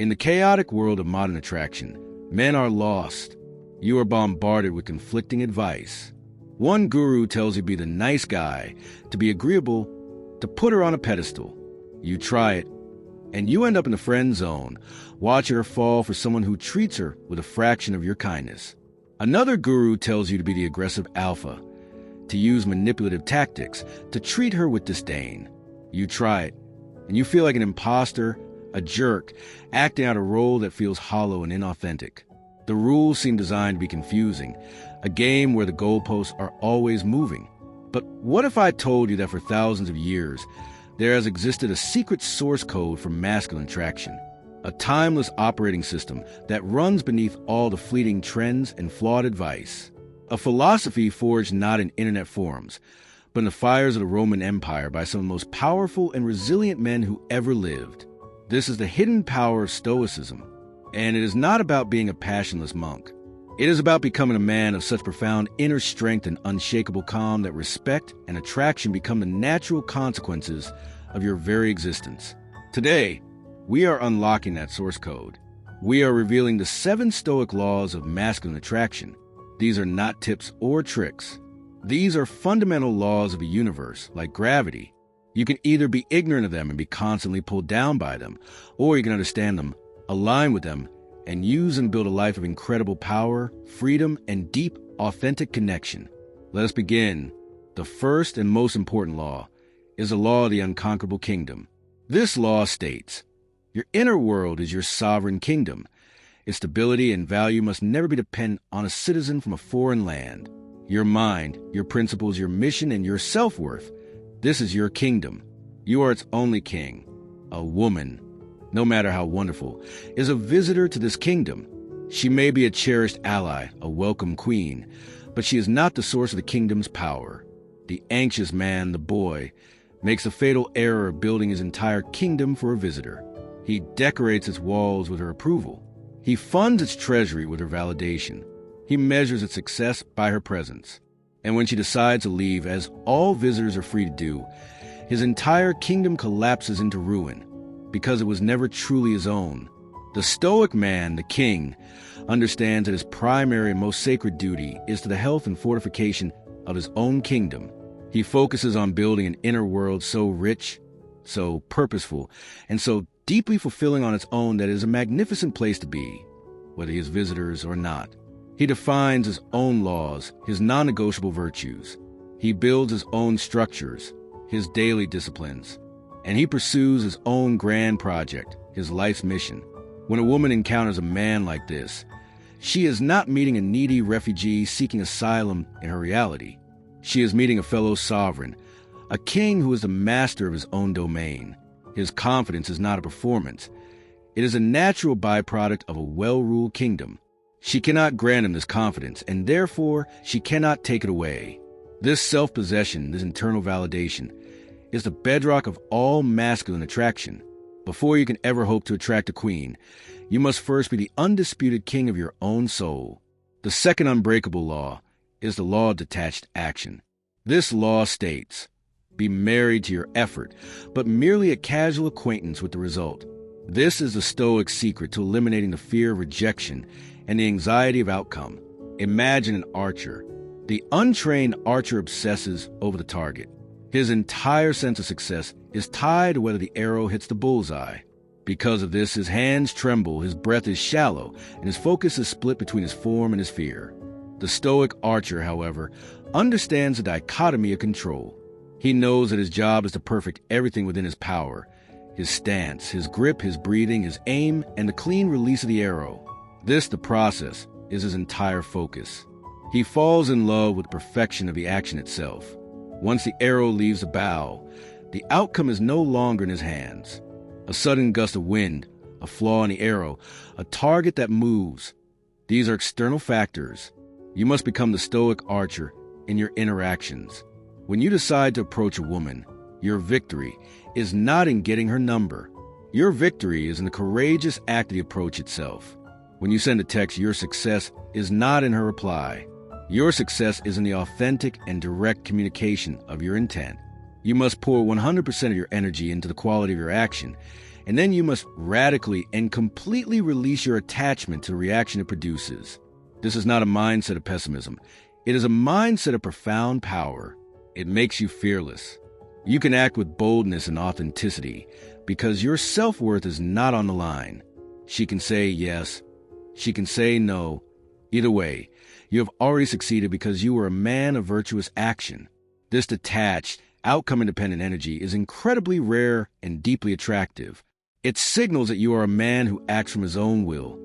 In the chaotic world of modern attraction, men are lost. You are bombarded with conflicting advice. One guru tells you to be the nice guy, to be agreeable, to put her on a pedestal. You try it, and you end up in the friend zone, watching her fall for someone who treats her with a fraction of your kindness. Another guru tells you to be the aggressive alpha, to use manipulative tactics, to treat her with disdain. You try it, and you feel like an imposter, a jerk, acting out a role that feels hollow and inauthentic. The rules seem designed to be confusing, a game where the goalposts are always moving. But what if I told you that for thousands of years, there has existed a secret source code for masculine attraction, a timeless operating system that runs beneath all the fleeting trends and flawed advice, a philosophy forged not in internet forums, but in the fires of the Roman Empire by some of the most powerful and resilient men who ever lived. This is the hidden power of Stoicism, and it is not about being a passionless monk. It is about becoming a man of such profound inner strength and unshakable calm that respect and attraction become the natural consequences of your very existence. Today, we are unlocking that source code. We are revealing the 7 Stoic laws of masculine attraction. These are not tips or tricks. These are fundamental laws of a universe, like gravity. You can either be ignorant of them and be constantly pulled down by them, or you can understand them, align with them, and use and build a life of incredible power, freedom, and deep, authentic connection. Let us begin. The first and most important law is the law of the unconquerable kingdom. This law states, your inner world is your sovereign kingdom. Its stability and value must never be dependent on a citizen from a foreign land. Your mind, your principles, your mission, and your self-worth. This is your kingdom. You are its only king. A woman, no matter how wonderful, is a visitor to this kingdom. She may be a cherished ally, a welcome queen, but she is not the source of the kingdom's power. The anxious man, the boy, makes the fatal error of building his entire kingdom for a visitor. He decorates its walls with her approval. He funds its treasury with her validation. He measures its success by her presence. And when she decides to leave, as all visitors are free to do, his entire kingdom collapses into ruin, because it was never truly his own. The Stoic man, the king, understands that his primary and most sacred duty is to the health and fortification of his own kingdom. He focuses on building an inner world so rich, so purposeful, and so deeply fulfilling on its own that it is a magnificent place to be, whether he has visitors or not. He defines his own laws, his non-negotiable virtues. He builds his own structures, his daily disciplines. And he pursues his own grand project, his life's mission. When a woman encounters a man like this, she is not meeting a needy refugee seeking asylum in her reality. She is meeting a fellow sovereign, a king who is the master of his own domain. His confidence is not a performance. It is a natural byproduct of a well-ruled kingdom. She cannot grant him this confidence, and therefore she cannot take it away. This self-possession, this internal validation, is the bedrock of all masculine attraction. Before you can ever hope to attract a queen, you must first be the undisputed king of your own soul. The second unbreakable law is the law of detached action. This law states, be married to your effort, but merely a casual acquaintance with the result. This is the Stoic secret to eliminating the fear of rejection and the anxiety of outcome. Imagine an archer. The untrained archer obsesses over the target. His entire sense of success is tied to whether the arrow hits the bullseye. Because of this, his hands tremble, his breath is shallow, and his focus is split between his form and his fear. The Stoic archer, however, understands the dichotomy of control. He knows that his job is to perfect everything within his power: his stance, his grip, his breathing, his aim, and the clean release of the arrow. This, the process, is his entire focus. He falls in love with the perfection of the action itself. Once the arrow leaves the bow, the outcome is no longer in his hands. A sudden gust of wind, a flaw in the arrow, a target that moves. These are external factors. You must become the Stoic archer in your interactions. When you decide to approach a woman, your victory is not in getting her number. Your victory is in the courageous act of the approach itself. When you send a text, your success is not in her reply. Your success is in the authentic and direct communication of your intent. You must pour 100% of your energy into the quality of your action, and then you must radically and completely release your attachment to the reaction it produces. This is not a mindset of pessimism. It is a mindset of profound power. It makes you fearless. You can act with boldness and authenticity because your self-worth is not on the line. She can say yes. She can say no. Either way, you have already succeeded because you are a man of virtuous action. This detached, outcome-independent energy is incredibly rare and deeply attractive. It signals that you are a man who acts from his own will,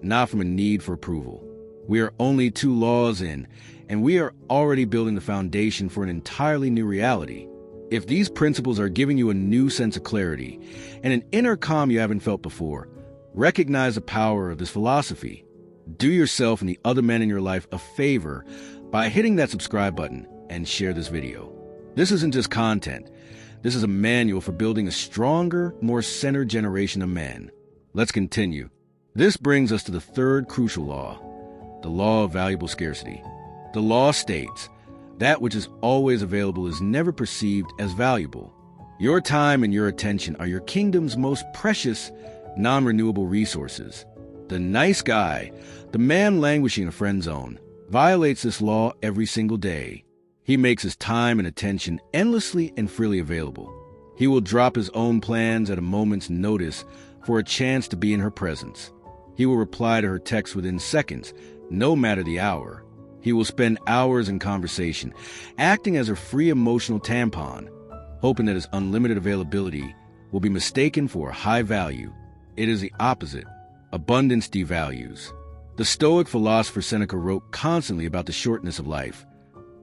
not from a need for approval. We are only 2 laws in, and we are already building the foundation for an entirely new reality. If these principles are giving you a new sense of clarity and an inner calm you haven't felt before, recognize the power of this philosophy. Do yourself and the other men in your life a favor by hitting that subscribe button and share this video. This isn't just content. This is a manual for building a stronger, more centered generation of men. Let's continue. This brings us to the 3rd crucial law, the law of valuable scarcity. The law states, that which is always available is never perceived as valuable. Your time and your attention are your kingdom's most precious, non-renewable resources. The nice guy, the man languishing in a friend zone, violates this law every single day. He makes his time and attention endlessly and freely available. He will drop his own plans at a moment's notice for a chance to be in her presence. He will reply to her text within seconds, no matter the hour. He will spend hours in conversation, acting as a free emotional tampon, hoping that his unlimited availability will be mistaken for high value. It is the opposite. Abundance devalues. The Stoic philosopher Seneca wrote constantly about the shortness of life,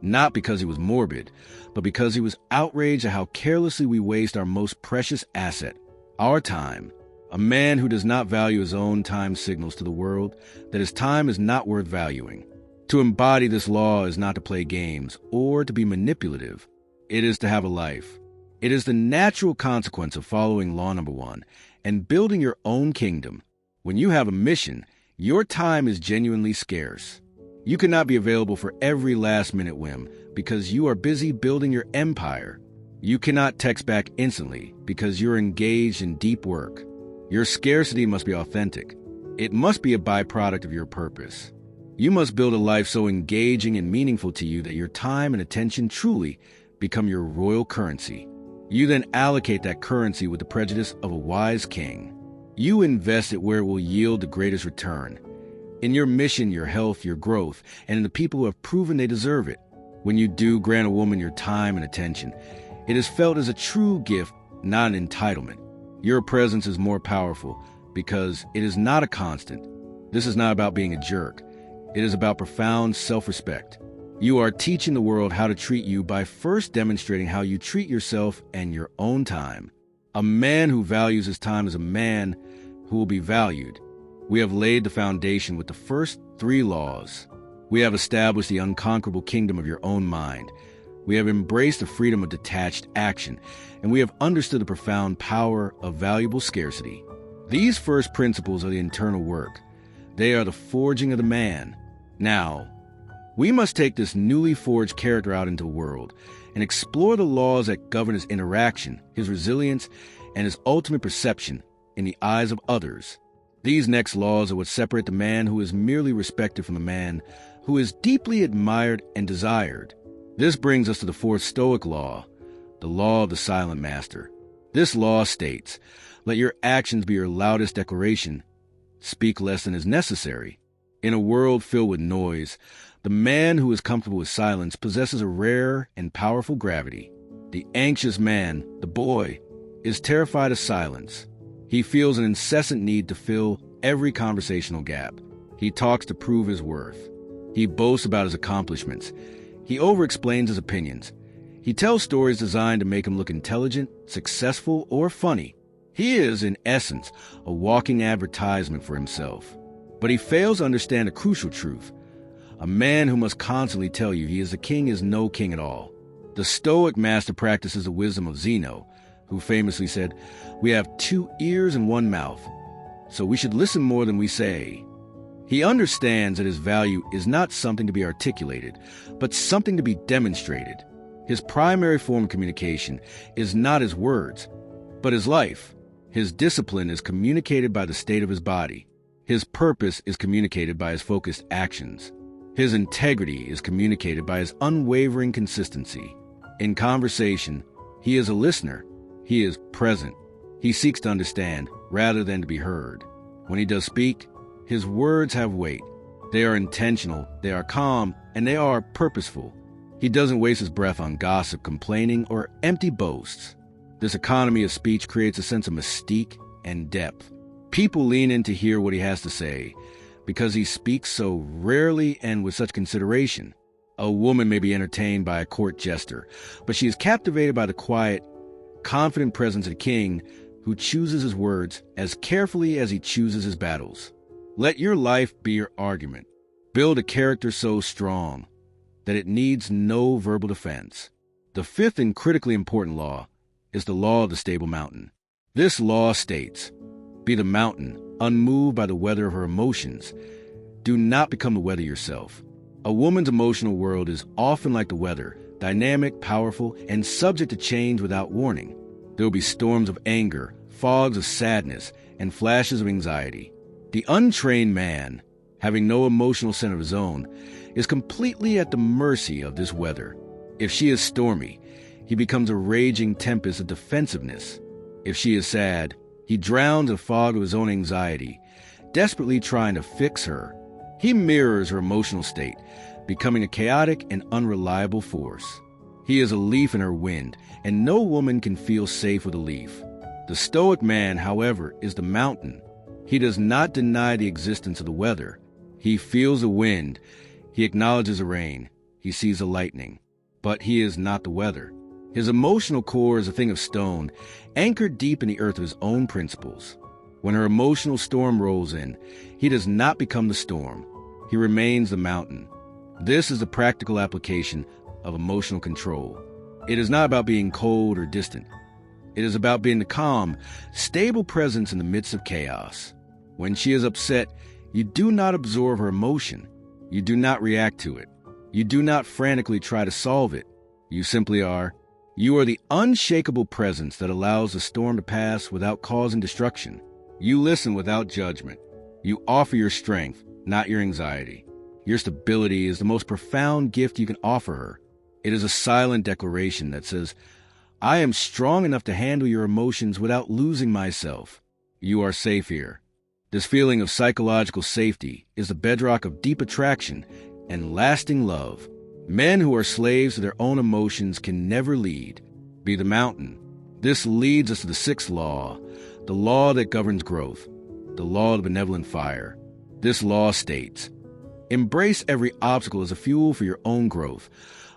not because he was morbid, but because he was outraged at how carelessly we waste our most precious asset, our time. A man who does not value his own time signals to the world that his time is not worth valuing. To embody this law is not to play games or to be manipulative. It is to have a life. It is the natural consequence of following law number 1 and building your own kingdom. When you have a mission, your time is genuinely scarce. You cannot be available for every last-minute whim because you are busy building your empire. You cannot text back instantly because you're engaged in deep work. Your scarcity must be authentic. It must be a byproduct of your purpose. You must build a life so engaging and meaningful to you that your time and attention truly become your royal currency. You then allocate that currency with the prejudice of a wise king. You invest it where it will yield the greatest return. In your mission, your health, your growth, and in the people who have proven they deserve it. When you do grant a woman your time and attention, it is felt as a true gift, not an entitlement. Your presence is more powerful because it is not a constant. This is not about being a jerk. It is about profound self-respect. You are teaching the world how to treat you by first demonstrating how you treat yourself and your own time. A man who values his time is a man who will be valued. We have laid the foundation with the first 3 laws. We have established the unconquerable kingdom of your own mind. We have embraced the freedom of detached action, and we have understood the profound power of valuable scarcity. These first principles are the internal work. They are the forging of the man. Now, we must take this newly forged character out into the world and explore the laws that govern his interaction, his resilience, and his ultimate perception in the eyes of others. These next laws are what separate the man who is merely respected from the man who is deeply admired and desired. This brings us to the 4th Stoic law, the law of the silent master. This law states, let your actions be your loudest declaration. Speak less than is necessary. In a world filled with noise, the man who is comfortable with silence possesses a rare and powerful gravity. The anxious man, the boy, is terrified of silence. He feels an incessant need to fill every conversational gap. He talks to prove his worth. He boasts about his accomplishments. He over-explains his opinions. He tells stories designed to make him look intelligent, successful, or funny. He is, in essence, a walking advertisement for himself. But he fails to understand a crucial truth. A man who must constantly tell you he is a king is no king at all. The Stoic master practices the wisdom of Zeno, who famously said, "We have 2 ears and 1 mouth, so we should listen more than we say." He understands that his value is not something to be articulated, but something to be demonstrated. His primary form of communication is not his words, but his life. His discipline is communicated by the state of his body. His purpose is communicated by his focused actions. His integrity is communicated by his unwavering consistency. In conversation, he is a listener. He is present. He seeks to understand rather than to be heard. When he does speak, his words have weight. They are intentional, they are calm, and they are purposeful. He doesn't waste his breath on gossip, complaining, or empty boasts. This economy of speech creates a sense of mystique and depth. People lean in to hear what he has to say because he speaks so rarely and with such consideration. A woman may be entertained by a court jester, but she is captivated by the quiet, confident presence of the king who chooses his words as carefully as he chooses his battles. Let your life be your argument. Build a character so strong that it needs no verbal defense. The fifth and critically important law is the law of the stable mountain. This law states, be the mountain, unmoved by the weather of her emotions. Do not become the weather yourself. A woman's emotional world is often like the weather, dynamic, powerful, and subject to change without warning. There will be storms of anger, fogs of sadness, and flashes of anxiety. The untrained man, having no emotional center of his own, is completely at the mercy of this weather. If she is stormy, he becomes a raging tempest of defensiveness. If she is sad, he drowns in a fog of his own anxiety, desperately trying to fix her. He mirrors her emotional state, becoming a chaotic and unreliable force. He is a leaf in her wind, and no woman can feel safe with a leaf. The Stoic man, however, is the mountain. He does not deny the existence of the weather. He feels the wind. He acknowledges the rain. He sees the lightning. But he is not the weather. His emotional core is a thing of stone, anchored deep in the earth of his own principles. When her emotional storm rolls in, he does not become the storm. He remains the mountain. This is the practical application of emotional control. It is not about being cold or distant. It is about being the calm, stable presence in the midst of chaos. When she is upset, you do not absorb her emotion. You do not react to it. You do not frantically try to solve it. You simply are. You are the unshakable presence that allows the storm to pass without causing destruction. You listen without judgment. You offer your strength, not your anxiety. Your stability is the most profound gift you can offer her. It is a silent declaration that says, I am strong enough to handle your emotions without losing myself. You are safe here. This feeling of psychological safety is the bedrock of deep attraction and lasting love. Men who are slaves to their own emotions can never lead. Be the mountain. This leads us to the sixth law, the law that governs growth, the law of the benevolent fire. This law states, embrace every obstacle as a fuel for your own growth.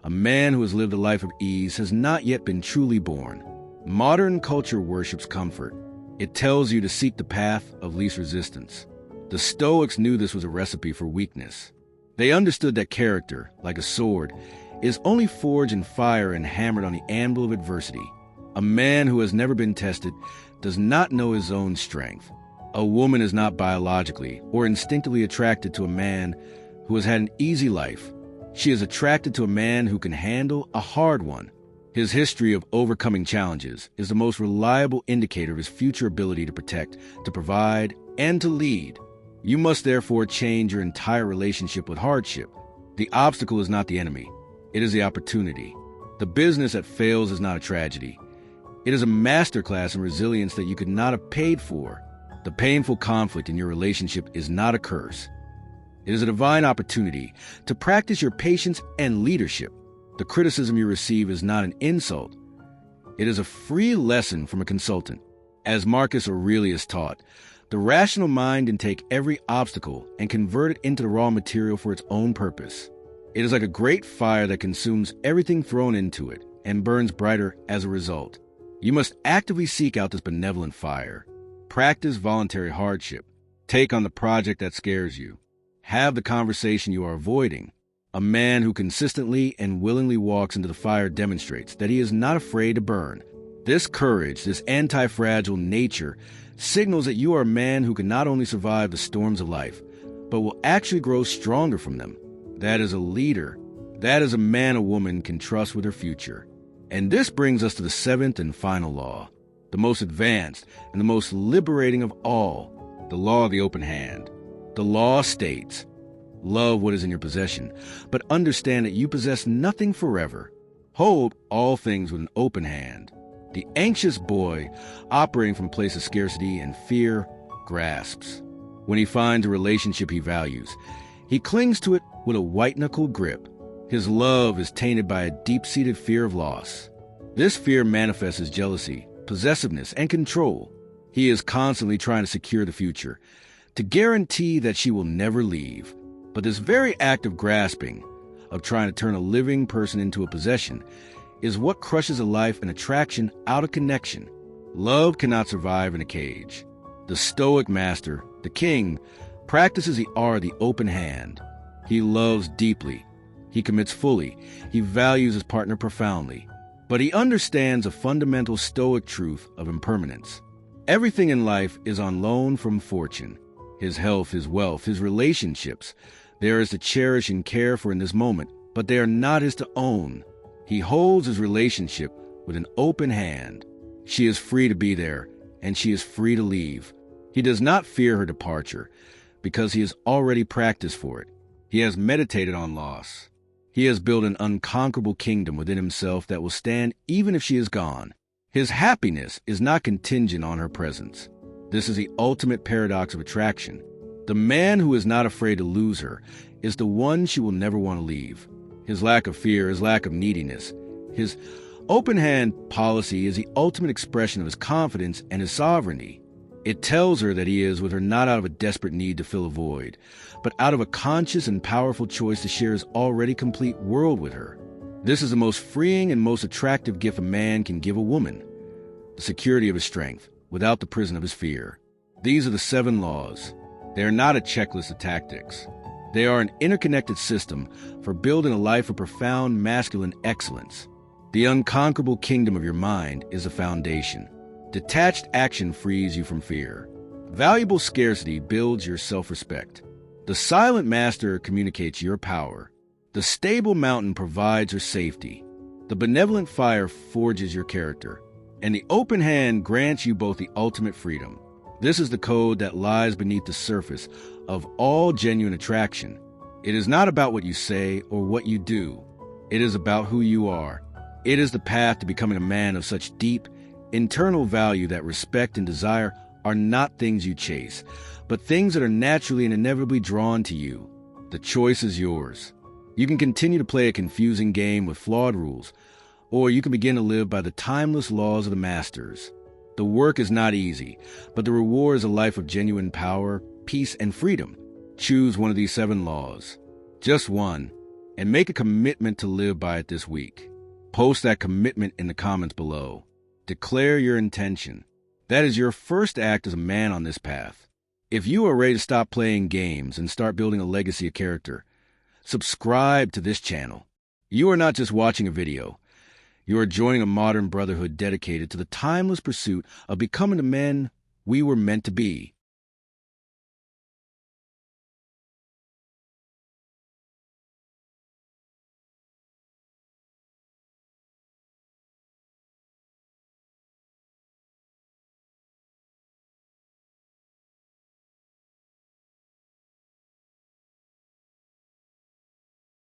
A man who has lived a life of ease has not yet been truly born. Modern culture worships comfort. It tells you to seek the path of least resistance. The Stoics knew this was a recipe for weakness. They understood that character, like a sword, is only forged in fire and hammered on the anvil of adversity. A man who has never been tested does not know his own strength. A woman is not biologically or instinctively attracted to a man who has had an easy life. She is attracted to a man who can handle a hard one. His history of overcoming challenges is the most reliable indicator of his future ability to protect, to provide, and to lead. You must therefore change your entire relationship with hardship. The obstacle is not the enemy. It is the opportunity. The business that fails is not a tragedy. It is a masterclass in resilience that you could not have paid for. The painful conflict in your relationship is not a curse. It is a divine opportunity to practice your patience and leadership. The criticism you receive is not an insult. It is a free lesson from a consultant. As Marcus Aurelius taught, the rational mind can take every obstacle and convert it into the raw material for its own purpose. It is like a great fire that consumes everything thrown into it and burns brighter as a result. You must actively seek out this benevolent fire. Practice voluntary hardship. Take on the project that scares you. Have the conversation you are avoiding. A man who consistently and willingly walks into the fire demonstrates that he is not afraid to burn. This courage, this anti-fragile nature, signals that you are a man who can not only survive the storms of life, but will actually grow stronger from them. That is a leader. That is a man a woman can trust with her future. And this brings us to the seventh and final law, the most advanced, and the most liberating of all, the law of the open hand. The law states, love what is in your possession, but understand that you possess nothing forever. Hold all things with an open hand. The anxious boy, operating from a place of scarcity and fear, grasps. When he finds a relationship he values, he clings to it with a white-knuckled grip. His love is tainted by a deep-seated fear of loss. This fear manifests as jealousy, possessiveness, and control. He is constantly trying to secure the future, to guarantee that she will never leave. But this very act of grasping, of trying to turn a living person into a possession, is what crushes a life and attraction out of connection. Love cannot survive in a cage. The Stoic master, the king, practices the art of the open hand. He loves deeply. He commits fully. He values his partner profoundly. But he understands a fundamental Stoic truth of impermanence. Everything in life is on loan from fortune. His health, his wealth, his relationships. They are his to cherish and care for in this moment, but they are not his to own. He holds his relationship with an open hand. She is free to be there, and she is free to leave. He does not fear her departure, because he has already practiced for it. He has meditated on loss. He has built an unconquerable kingdom within himself that will stand even if she is gone. His happiness is not contingent on her presence. This is the ultimate paradox of attraction. The man who is not afraid to lose her is the one she will never want to leave. His lack of fear, his lack of neediness, his open hand policy is the ultimate expression of his confidence and his sovereignty. It tells her that he is with her not out of a desperate need to fill a void, but out of a conscious and powerful choice to share his already complete world with her. This is the most freeing and most attractive gift a man can give a woman, the security of his strength, without the prison of his fear. These are the 7 laws. They are not a checklist of tactics. They are an interconnected system for building a life of profound masculine excellence. The unconquerable kingdom of your mind is the foundation. Detached action frees you from fear. Valuable scarcity builds your self-respect. The silent master communicates your power. The stable mountain provides your safety. The benevolent fire forges your character. And the open hand grants you both the ultimate freedom. This is the code that lies beneath the surface of all genuine attraction. It is not about what you say or what you do. It is about who you are. It is the path to becoming a man of such deep, internal value that respect and desire are not things you chase, but things that are naturally and inevitably drawn to you. The choice is yours. You can continue to play a confusing game with flawed rules, or you can begin to live by the timeless laws of the masters. The work is not easy, but the reward is a life of genuine power, peace, and freedom. Choose one of these 7 laws, just one, and make a commitment to live by it this week. Post that commitment in the comments below. Declare your intention. That is your first act as a man on this path. If you are ready to stop playing games and start building a legacy of character, subscribe to this channel. You are not just watching a video. You are joining a modern brotherhood dedicated to the timeless pursuit of becoming the men we were meant to be.